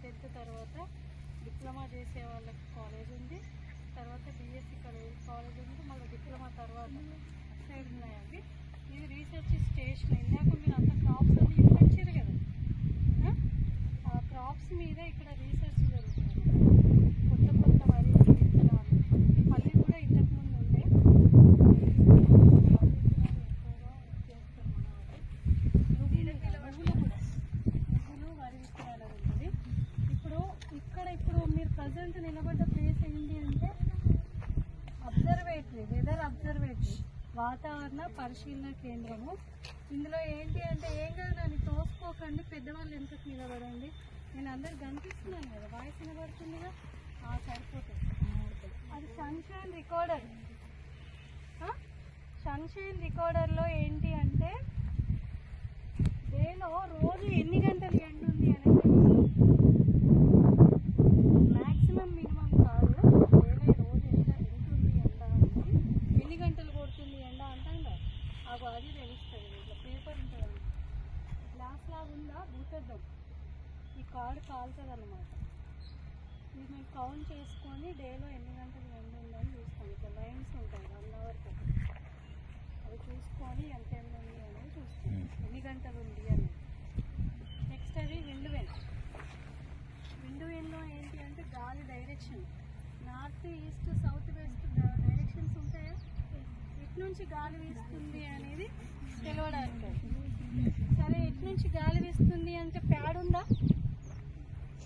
10th తర్వాత diploma చేసే వాళ్ళకి కాలేజ్ ఉంది, తర్వాత బీఎస్సీ కాలేజ్ ఉంది, మళ్ళీ డిప్లొమా తర్వాత సైడ్ ఉన్నాయి అవి. ఇది రీసెర్చ్ స్టేషన్. ఇందాక మీరు అంత క్రాప్స్ అన్ని చూపించారు కదా, ఆ క్రాప్స్ మీద ఇక్కడ రీసెర్చ్ జరుగుతుంది. కొత్త కొత్త వరి విత్తనాలు, మళ్ళీ కూడా ఇంతకుముందు ఉండే నువ్వులు వరి విత్తనాలు ఉంటుంది. ఇప్పుడు మీరు ప్రజెంట్ నిలబడ్డ ప్లేస్ ఏంటి అంటే అబ్జర్వేటరీ, వెదర్ అబ్జర్వేటరీ, వాతావరణ పరిశీలన కేంద్రము. ఇందులో ఏంటి అంటే ఏం కాదు, నన్ను తోసుకోకండి, పెద్దవాళ్ళు ఎంతకు నిలబడండి. నేను అందరికి కనిపిస్తున్నాను కదా, వాయిస్ వినబడుతుందిగా, సరిపోతుంది. అది సన్షైన్ రికార్డర్. సన్షైన్ రికార్డర్లో ఏంటి అంటే డేలో రోజు ఎన్ని గంటలు ఎండ ఉంది అనేది మ్యాక్సిమం మినిమం కాదు, డేలో రోజు ఎంత ఉంటుంది ఎండ అనేది, ఎన్ని గంటలు కొడుతుంది ఎండ అంటాం కదా, అది తెలుస్తుంది. ఇట్లా పేపర్ ఉంటుంది, గ్లాస్ లాగా ఉందా భూతద్దం, ఈ కార్డు కాలుతుంది అన్నమాట. ఇది మేము కౌంట్ చేసుకొని డేలో ఎన్ని గంటలు ఎండ ఉందని చూస్తాం. ఇట్లా లైన్స్ ఉంటాయి 1 అవర్కి, అవి చూసుకొని ఎంత ఎండ ఉంది అనేది చూస్తాం, ఎన్ని గంటలు ఉంది అని. నెక్స్ట్ అది విండ్ వెన్. విండ్ వెన్లో ఏంటి అంటే గాలి direction, north east south west directions ఉంటాయా, ఎటు నుంచి గాలి వీస్తుంది అనేది తెలవడానికి. సరే, ఎటు నుంచి గాలి వీస్తుంది అంటే ప్యాడ్ ఉందా,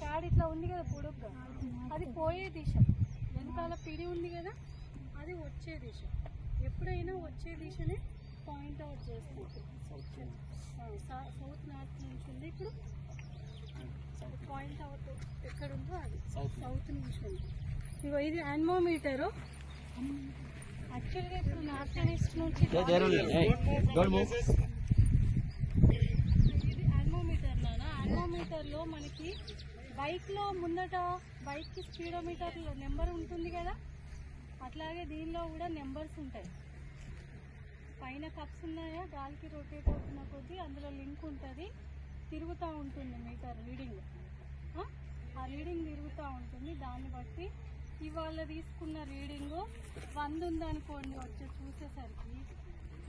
ప్యాడ్ ఇట్లా ఉంది కదా పొడుగ్గా, అది పోయే దిశ. వెనకాల పిడి ఉంది కదా, అది వచ్చే దిశ. ఎప్పుడైనా వచ్చే దిశనే పాయింట్ అవుట్ చేస్తాం. సౌత్ నార్త్ నుంచి ఉంది, ఇప్పుడు పాయింట్ అవుట్ ఎక్కడ ఉందో అది సౌత్ నుంచి ఉంది. ఇగో ఇది అన్మోమీటరు. యాక్చువల్గా ఇప్పుడు నార్త్ అండ్ ఈస్ట్ నుంచి ఇది అన్మోమీటర్ నానా. అన్మోమీటర్లో మనకి బైక్లో ముందట బైక్కి స్పీడోమీటర్ నెంబర్ ఉంటుంది కదా, అట్లాగే దీనిలో కూడా నెంబర్స్ ఉంటాయి. పైన కప్స్ ఉన్నాయా, గాలికి రొటేట్ అవుతున్న కొద్దీ అందులో లింక్ ఉంటుంది, తిరుగుతూ ఉంటుంది మీటర్ రీడింగ్. ఆ రీడింగ్ తిరుగుతూ ఉంటుంది. దాన్ని బట్టి ఇవాళ తీసుకున్న రీడింగు 100 ఉందనుకోండి, వచ్చి చూసేసరికి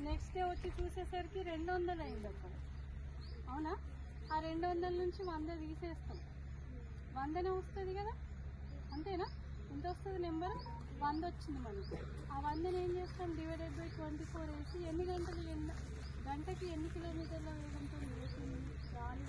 నెక్స్ట్ డే వచ్చి చూసేసరికి 200 అయింది అక్కడ. అవునా? ఆ 200 నుంచి 100 తీసేస్తాం, 100నే వస్తుంది కదా, అంతేనా? ఎంత వస్తుంది నెంబర్? 100 వచ్చింది మనకి. ఆ 100ని ఏం చేస్తాం, డివైడెడ్ బై 24 వేసి ఎన్ని గంటలు, గంటకి ఎన్ని కిలోమీటర్ల వేగంతో వెళ్తుంది గాలి